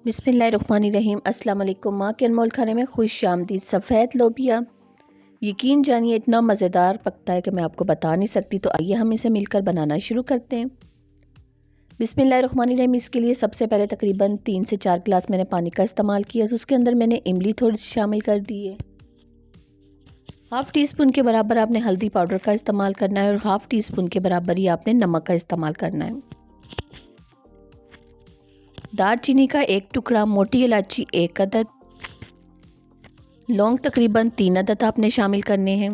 बिस्मिल्लाहिर्रहमानिर्रहीम। अस्सलाम वालेकुम। माँ के अनमोल खाने में खुश आमदीद। सफ़ेद लोबिया यकीन जानिए इतना मज़ेदार पकता है कि मैं आपको बता नहीं सकती। तो आइए हम इसे मिलकर बनाना शुरू करते हैं। बिस्मिल्लाहिर्रहमानिर्रहीम। इसके लिए सबसे पहले तकरीबन 3 से 4 गिलास मैंने पानी का इस्तेमाल किया। तो उसके अंदर मैंने इमली थोड़ी सी शामिल कर दी है। हाफ़ टी स्पून के बराबर आपने हल्दी पाउडर का इस्तेमाल करना है और हाफ़ टी स्पून के बराबर ही आपने नमक का इस्तेमाल करना है। दालचीनी का 1 टुकड़ा, मोटी इलायची 1 अदद, लौंग तकरीबन 3 अदद आपने शामिल करने हैं।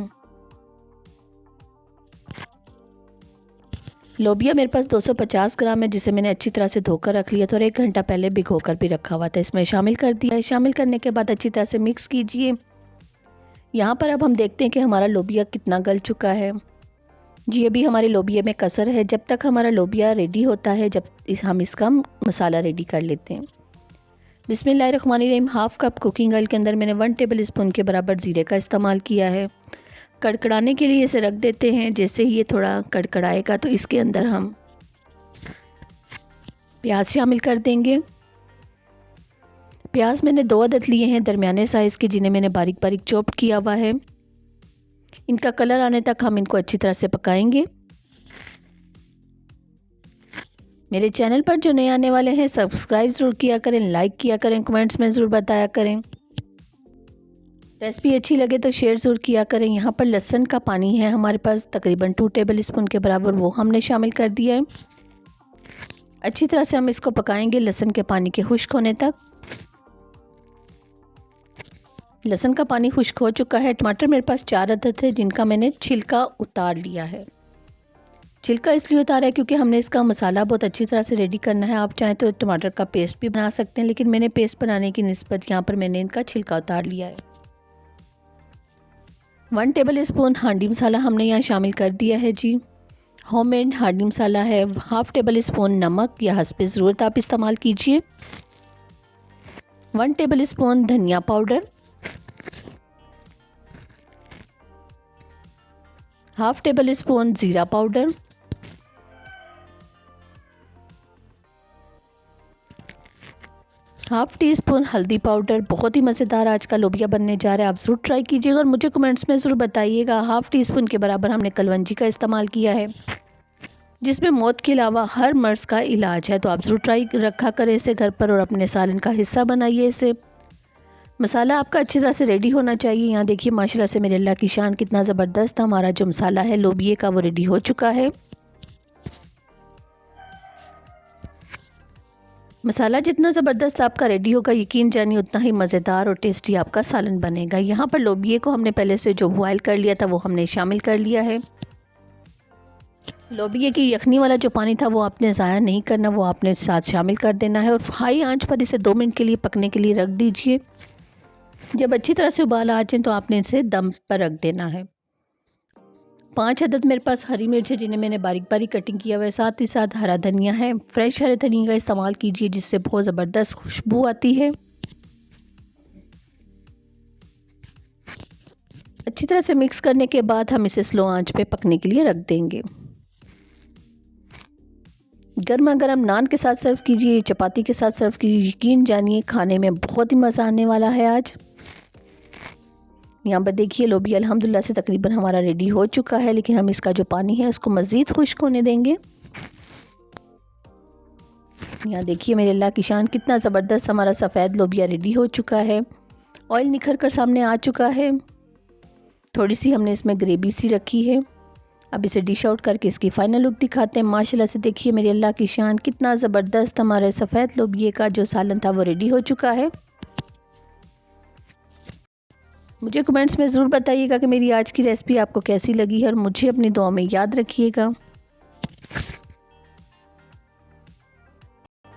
लोबिया मेरे पास 250 ग्राम है, जिसे मैंने अच्छी तरह से धोकर रख लिया था और 1 घंटा पहले भिगोकर भी रखा हुआ था। इसमें शामिल कर दिया है। शामिल करने के बाद अच्छी तरह से मिक्स कीजिए। यहाँ पर अब हम देखते हैं कि हमारा लोबिया कितना गल चुका है। जी अभी हमारे लोबिया में कसर है। जब तक हमारा लोबिया रेडी होता है हम इसका मसाला रेडी कर लेते हैं। बिस्मिल्लाहिर्रहमानिर्रहीम। हाफ़ कप कुकिंग ऑयल के अंदर मैंने 1 टेबल स्पून के बराबर ज़ीरे का इस्तेमाल किया है। कड़कड़ाने के लिए इसे रख देते हैं। जैसे ही ये थोड़ा कड़कड़ाएगा तो इसके अंदर हम प्याज शामिल कर देंगे। प्याज मैंने 2 अदद लिए हैं दरमियाने साइज़ के, जिन्हें मैंने बारीक बारीक चॉप किया हुआ है। इनका कलर आने तक हम इनको अच्छी तरह से पकाएंगे। मेरे चैनल पर जो नए आने वाले हैं सब्सक्राइब ज़रूर किया करें, लाइक किया करें, कमेंट्स में ज़रूर बताया करें। रेसिपी अच्छी लगे तो शेयर ज़रूर किया करें। यहाँ पर लहसुन का पानी है हमारे पास तकरीबन 2 टेबल स्पून के बराबर, वो हमने शामिल कर दिया है। अच्छी तरह से हम इसको पकाएंगे लहसुन के पानी के खुश्क होने तक। लहसुन का पानी खुश्क हो चुका है। टमाटर मेरे पास 4 अदद है, जिनका मैंने छिलका उतार लिया है। छिलका इसलिए उतारा है क्योंकि हमने इसका मसाला बहुत अच्छी तरह से रेडी करना है। आप चाहें तो टमाटर का पेस्ट भी बना सकते हैं, लेकिन मैंने पेस्ट बनाने की निस्बत यहाँ पर मैंने इनका छिलका उतार लिया है। 1 टेबल स्पून हांडी मसाला हमने यहाँ शामिल कर दिया है। जी होममेड हांडी मसाला है। हाफ़ टेबल स्पून नमक या हस्बे ज़रूरत आप इस्तेमाल कीजिए। 1 टेबल स्पून धनिया पाउडर, हाफ़ टेबल स्पून ज़ीरा पाउडर, हाफ़ टी स्पून हल्दी पाउडर। बहुत ही मज़ेदार आज का लोबिया बनने जा रहा है, आप ज़रूर ट्राई कीजिएगा और मुझे कमेंट्स में ज़रूर बताइएगा। हाफ़ टी स्पून के बराबर हमने कलवंजी का इस्तेमाल किया है, जिसमें मौत के अलावा हर मर्ज़ का इलाज है। तो आप ज़रूर ट्राई रखा करें इसे घर पर और अपने सालन का हिस्सा बनाइए इसे। मसाला आपका अच्छी तरह से रेडी होना चाहिए। यहाँ देखिए माशाल्लाह से मेरे अल्लाह की शान कितना ज़बरदस्त हमारा जो मसाला है लोबिये का वो रेडी हो चुका है। मसाला जितना ज़बरदस्त आपका रेडी होगा यकीन जानिए उतना ही मज़ेदार और टेस्टी आपका सालन बनेगा। यहाँ पर लोबिये को हमने पहले से जो बॉयल कर लिया था वो हमने शामिल कर लिया है। लोबिये की यखनी वाला जो पानी था वो आपने ज़ाया नहीं करना, वो आपने साथ शामिल कर देना है और हाई आंच पर इसे 2 मिनट के लिए पकने के लिए रख दीजिए। जब अच्छी तरह से उबाल आ जाए तो आपने इसे दम पर रख देना है। 5 अदद मेरे पास हरी मिर्च है, जिन्हें मैंने बारीक बारीक कटिंग किया हुआ है। साथ ही साथ हरा धनिया है। फ्रेश हरे धनिया का इस्तेमाल कीजिए, जिससे बहुत ज़बरदस्त खुशबू आती है। अच्छी तरह से मिक्स करने के बाद हम इसे स्लो आंच पे पकने के लिए रख देंगे। गर्मा गर्म नान के साथ सर्व कीजिए, चपाती के साथ सर्व कीजिए। यकीन जानिए खाने में बहुत ही मज़ा आने वाला है आज। यहाँ पर देखिए लोबिया अल्हम्दुलिल्लाह से तकरीबन हमारा रेडी हो चुका है, लेकिन हम इसका जो पानी है उसको मज़ीद खुश्क होने देंगे। यहाँ देखिए मेरे अल्लाह की शान कितना ज़बरदस्त हमारा सफ़ेद लोबिया रेडी हो चुका है। ऑयल निखर कर सामने आ चुका है। थोड़ी सी हमने इसमें ग्रेवी सी रखी है। अब इसे डिश आउट करके इसकी फ़ाइनल लुक दिखाते हैं। माशाल्लाह से देखिए मेरे अल्लाह की शान कितना ज़बरदस्त हमारे सफ़ेद लोबिये का जो सालन था वो रेडी हो चुका है। मुझे कमेंट्स में ज़रूर बताइएगा कि मेरी आज की रेसिपी आपको कैसी लगी है और मुझे अपनी दुआ में याद रखिएगा।